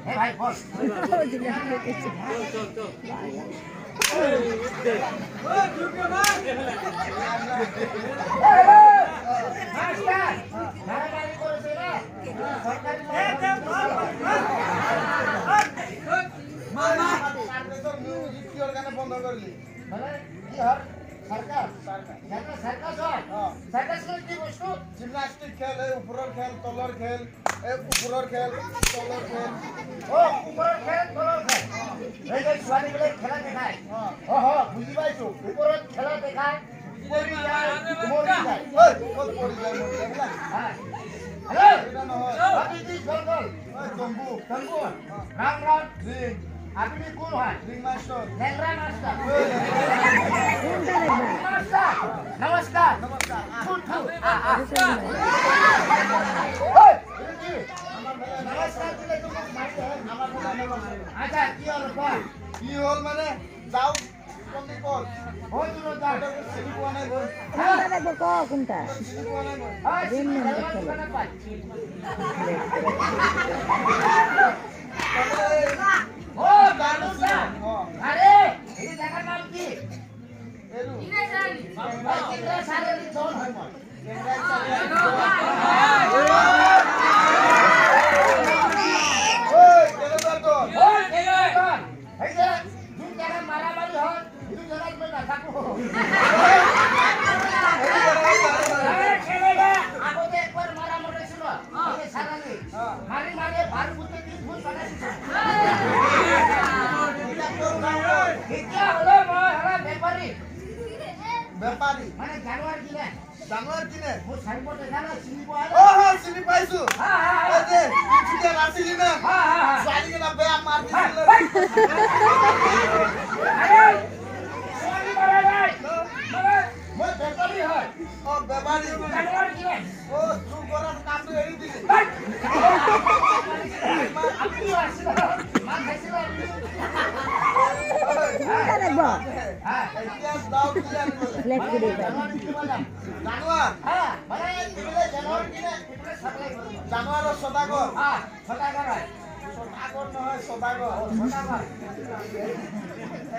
ভাই বল বন্ধ করলি জিমনাস্টিক খেল উপরের খেল তলর খেল উপরের খেল তলর খেল উপরের খেল তলর খেল এই যে ছোৱালীগুলো খেলা দেখায় বুঝি পাইছো উপরের খেলা দেখায় পড়ি যায় মরি যায় কত পড়ি যায় মরি যায় না হ্যালো এটা নহয় আপনি কি জঙ্গল তম্বু তম্বু রাম রাম রিং আপনি কোন হয় রিং মাস্টার ন্যাংরা মাস্টার নমস্কার নমস্কার নমস্কার নমস্কার দিলে তো মারতে হয় আমার কথা আচ্ছা কি হল কি হল মানে যাও কোনটি কল ওই দুটো যাও চিনি পোৱা নাই গৈ কোনটা দেখবো ক কোনটা চিনি পোৱা নাই গৈ ও দাদুসা আরে এই জায়গার নাম কি এরু চিত্রা সারের জোন হয় মা ওই কেন তো ওই কেন এই যে দুই জায়গা মারামারি হয় দুই জায়গা মে না থাকো আরে ছেলেটা আগতে একবার মারামারি ছিল এই সারানি মারি মারি ভার বুতে কি ভুল বানাইছে এটা হলো হলো ব্যাপারী ব্যাপারী মানে জানোয়ার কিনে জানোয়ার কিনে ও সাইনবোর্ডে জানা চিনি পায় ও হ্যাঁ চিনি পাইছো এই যে তুই আসিলি না সাইলি না বে মার দিছিল আরে সোনি মারা নাই মানে মই ব্যাপারী হয় ও ব্যাপারী জানোয়ার কিনে ও চুপ করার কামটো এড়ি দিলি আপনি আসছিল মা খাইছিল কোনটা দেখবো হ্যাঁ ইতিহাস দাও কি জানবো লেখ করে দাও জানোয়ার হ্যাঁ মানে এগুলো জানোয়ার কিনে এগুলো সাপ্লাই করে জানোয়ার ও সদাগর হ্যাঁ ছটা করে সদাগর নহয় সদাগর ছটা করে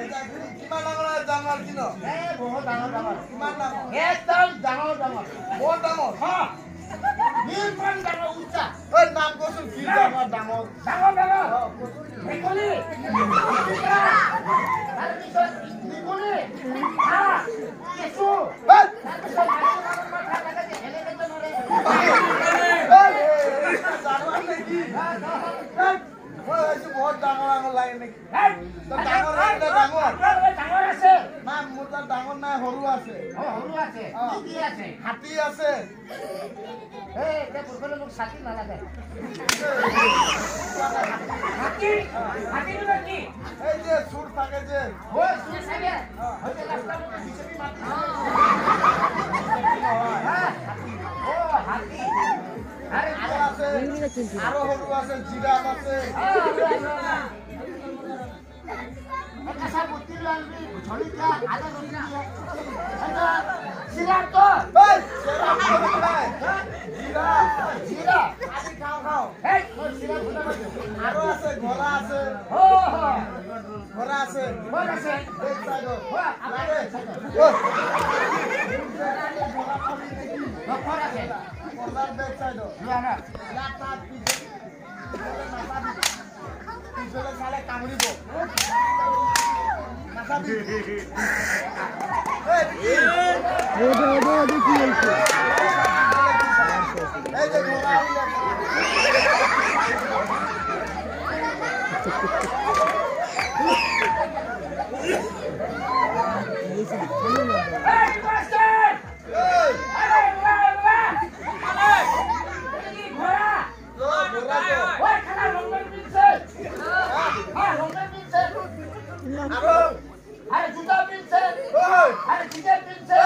এটা কিমান ডাঙৰ জানোয়াৰ কিনো এ বহুত ডাঙৰ ডাঙৰ কিমান ডাঙৰ একদম ডাঙৰ ডাঙৰ বহুত ডাঙৰ হ্যাঁ নিৰ্মাণ ডাঙৰ উচ্চা ওই নাম কচোন কি জানোয়াৰ ডাঙৰ ডাঙৰ ডাঙৰ ও কচোন মেকুৰী তাৰপিছত মেকুৰী হ্যাঁ কেঁচু এই তাৰপিছত মানুহৰ মাথা লাগে যে হেলেকেতো নৰে জানোয়াৰ নেকি মই ভাবিছো বহুত ডাঙৰ ডাঙৰ লাগে নেকি ডাঙৰ ডাঙৰ আছে না মোৰ তাত ডাঙৰ নাই সৰু আছে সৰু আছে কি আছে হাতী আছে এই এতিয়া পুৰুষলৈ মোক ছাতি নালাগে হাতী হাতীটো কি এই যে চুৰ থাকে যে ও চুৰ থাকে হয়তো ৰাস্তা মোক বিচৰি মাতি ও হাতী আৰে আৰু আছে আৰু সৰু আছে জিৰাফ আছে कैसा बुद्धि लालवी छोड़ी क्या आधा रोटी है अच्छा सिराप तो এই জিৰাফ নাই জিৰাফ जीरा আজি খাও খাও हे वो सिराप होता मत আৰু আছে ঘোঁৰা আছে हो हो ঘোঁৰা আছে वो कैसे এক সাইডত वो आपके ও वो कौन है ঘোঁৰাৰ বেক সাইডত ये ना ইয়াত তাত পিছলে চালে কামুৰিব নাচাবি ওদে কি হইছে এই যে ঘোঁৰা আহি আছে ए मास्टर এই अरे वाह अरे ये घोड़ा ঘোঁৰা তো वो खड़ा लंबे पीछे हां लंबे पीछे আৰু अरे जूता पीछे ঐ अरे जूते पीछे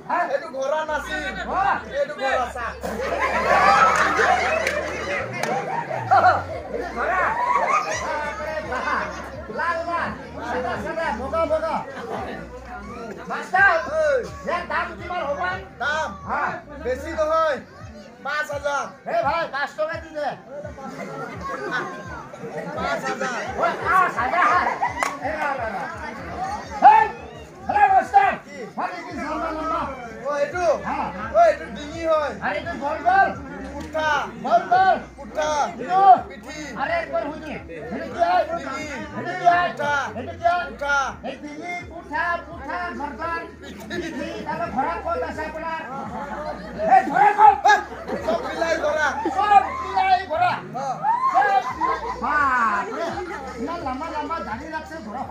हां এইটো ঘোঁৰা নাছিল वाह এইটো ঘোঁৰা চা ये घोड़ा अरे वाह लाल लाल सदा सदा भोगा भोगा मास्टर এই ये दाम किमान होगा দাম हां বেছি নহয় 5000 ए भाई 5 টাকা দি দে बोल बोल पुट्ठा दिनो पिठी अरे एक बार हुई हेड क्या पुट्ठा एक दिल्ली पुठा पुठा गर्दन पिठी ताको घोडा को दशा पडा ए घोडा को सब मिलाई धरा सब पिलाई घोडा हां बाप रे ना लम्बा लम्बा दाढ़ी रखे घोडा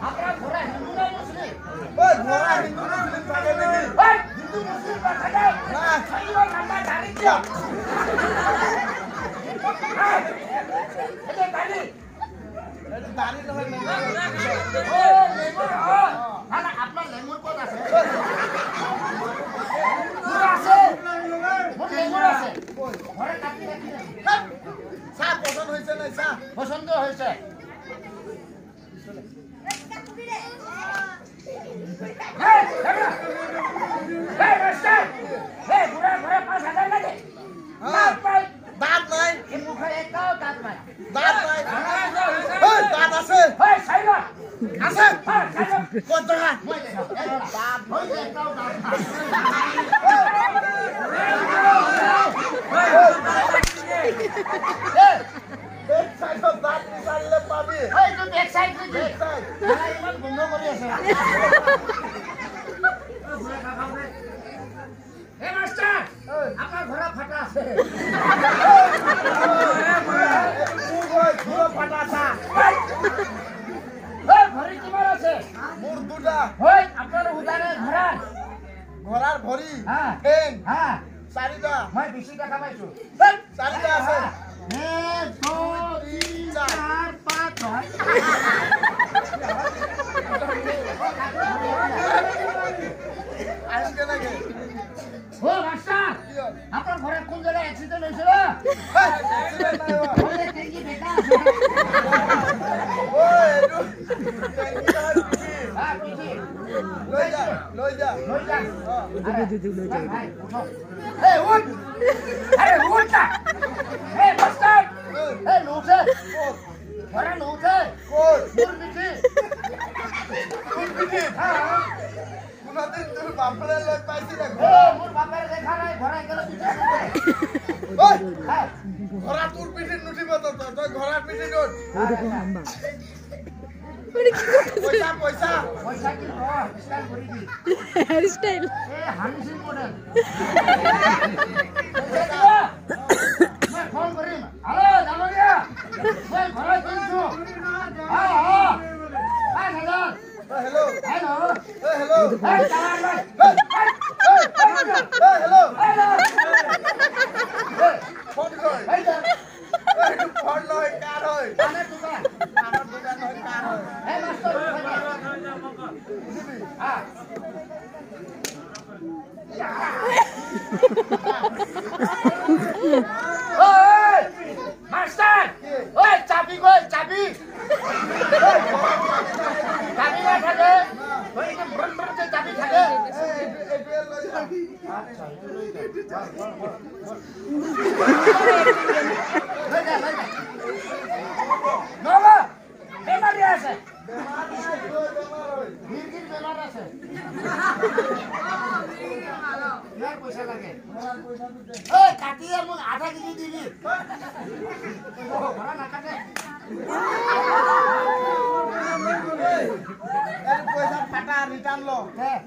आपरा घोडा हिंदू ना मुस्लिम ओए घोड़ा हिंदू मुस्लिम থাকে নাকি ओए हिंदू मुस्लिम का থাকে না सही और लंबा दाढ़ी क्या ए दाढ़ी এটা দাড়ি নহয় না ও লেমুর ও না আপনার লেমুর কত আছে পুরো আছে মোর লেমুর আছে ঘরে কাটি কাটি চা পছন্দ হইছে না চা পছন্দ হয়েছে দাঁত নাই মুখে একটাও দাঁত নাই দাঁত নাই ওই দাঁত আছে আছে কোন জায়গা দাঁত হয়েছে একটাও দাঁত নাই এক সাইডত দাঁত নিচাৰিলে পাবি এইটো বেক সাইড নেকি এক সাইড ইমান বন্ধ কৰি আছে এ মাস্টার আপনার ঘোড়া ফাটা আছে মুখ হয় ঘুরো ফাটা চা এ ঘড়ি কিমান আছে মুর দুটা হয় আপনার উদারে ঘোড়া ঘোড়ার ভরি হ্যাঁ ঠেং হ্যাঁ চারিটা মই বেশি টাকা পাইছো চারিটা আছে এক দুই তিন চার পাঁচ ছয় আইন কেনেকে ও মাস্টার আপনার ঘরে কোন জায়গায় অ্যাক্সিডেন্ট হয়েছিল অ্যাক্সিডেন্ট নাই হোৱা ওই টেঙ্কি বেকা আছে ওই এটো টেঙ্কি হয় পিঠি হ্যাঁ পিছি লৈ যা লৈ যা লই যান লই যান। ভাই উঠো এই উঠ আরে উঠ না এই মাস্টার এই লুটে কোত ঘরে লুটে কোত মুর পিছি কোন পিঠি হ্যাঁ কোনদিন তোর বাপরে লৈ পাইছি না ও মোর বাপের দেখা নাই ঘরে গেল পিছে ওই হ্যাঁ ঘোড়া তোর পিঠিত নুঠিব তো তই ঘোড়ার পিঠিত উঠ পয়সা পয়সা পয়সা কি স্টাইল করে দি হেয়ার স্টাইল এ হানিসি মডেল मैं फोन करीम हेलो जामोरिया मैं घरे किनछु हां हां 5000 हेलो हेलो हेलो ए चालान भाई हेलो हेलो ফোন কর এই যা এই ফোন লয় কার হয় আনে দোকান আমার দোকান হয় কার হয় এই মাস্টার হ্যাঁ ওই মাস্টার ওই চাবি কই চাবি চাবি না থাকে ওই যে ব্রন ব্রন যে চাবি থাকে এপিএল লই যা আচ্ছা লই যা নবা বেমারি আছে বেমার নাই কই বেমার হয় ভিড় বেমার আছে ইয়ার পয়সা লাগে আমার পয়সা দিতে ওই কাটিয়ে মোক আধা কেজি দিবি ঘোড়া না কাটে এই পয়সা ফাটা রিটার্ন লো হ্যাঁ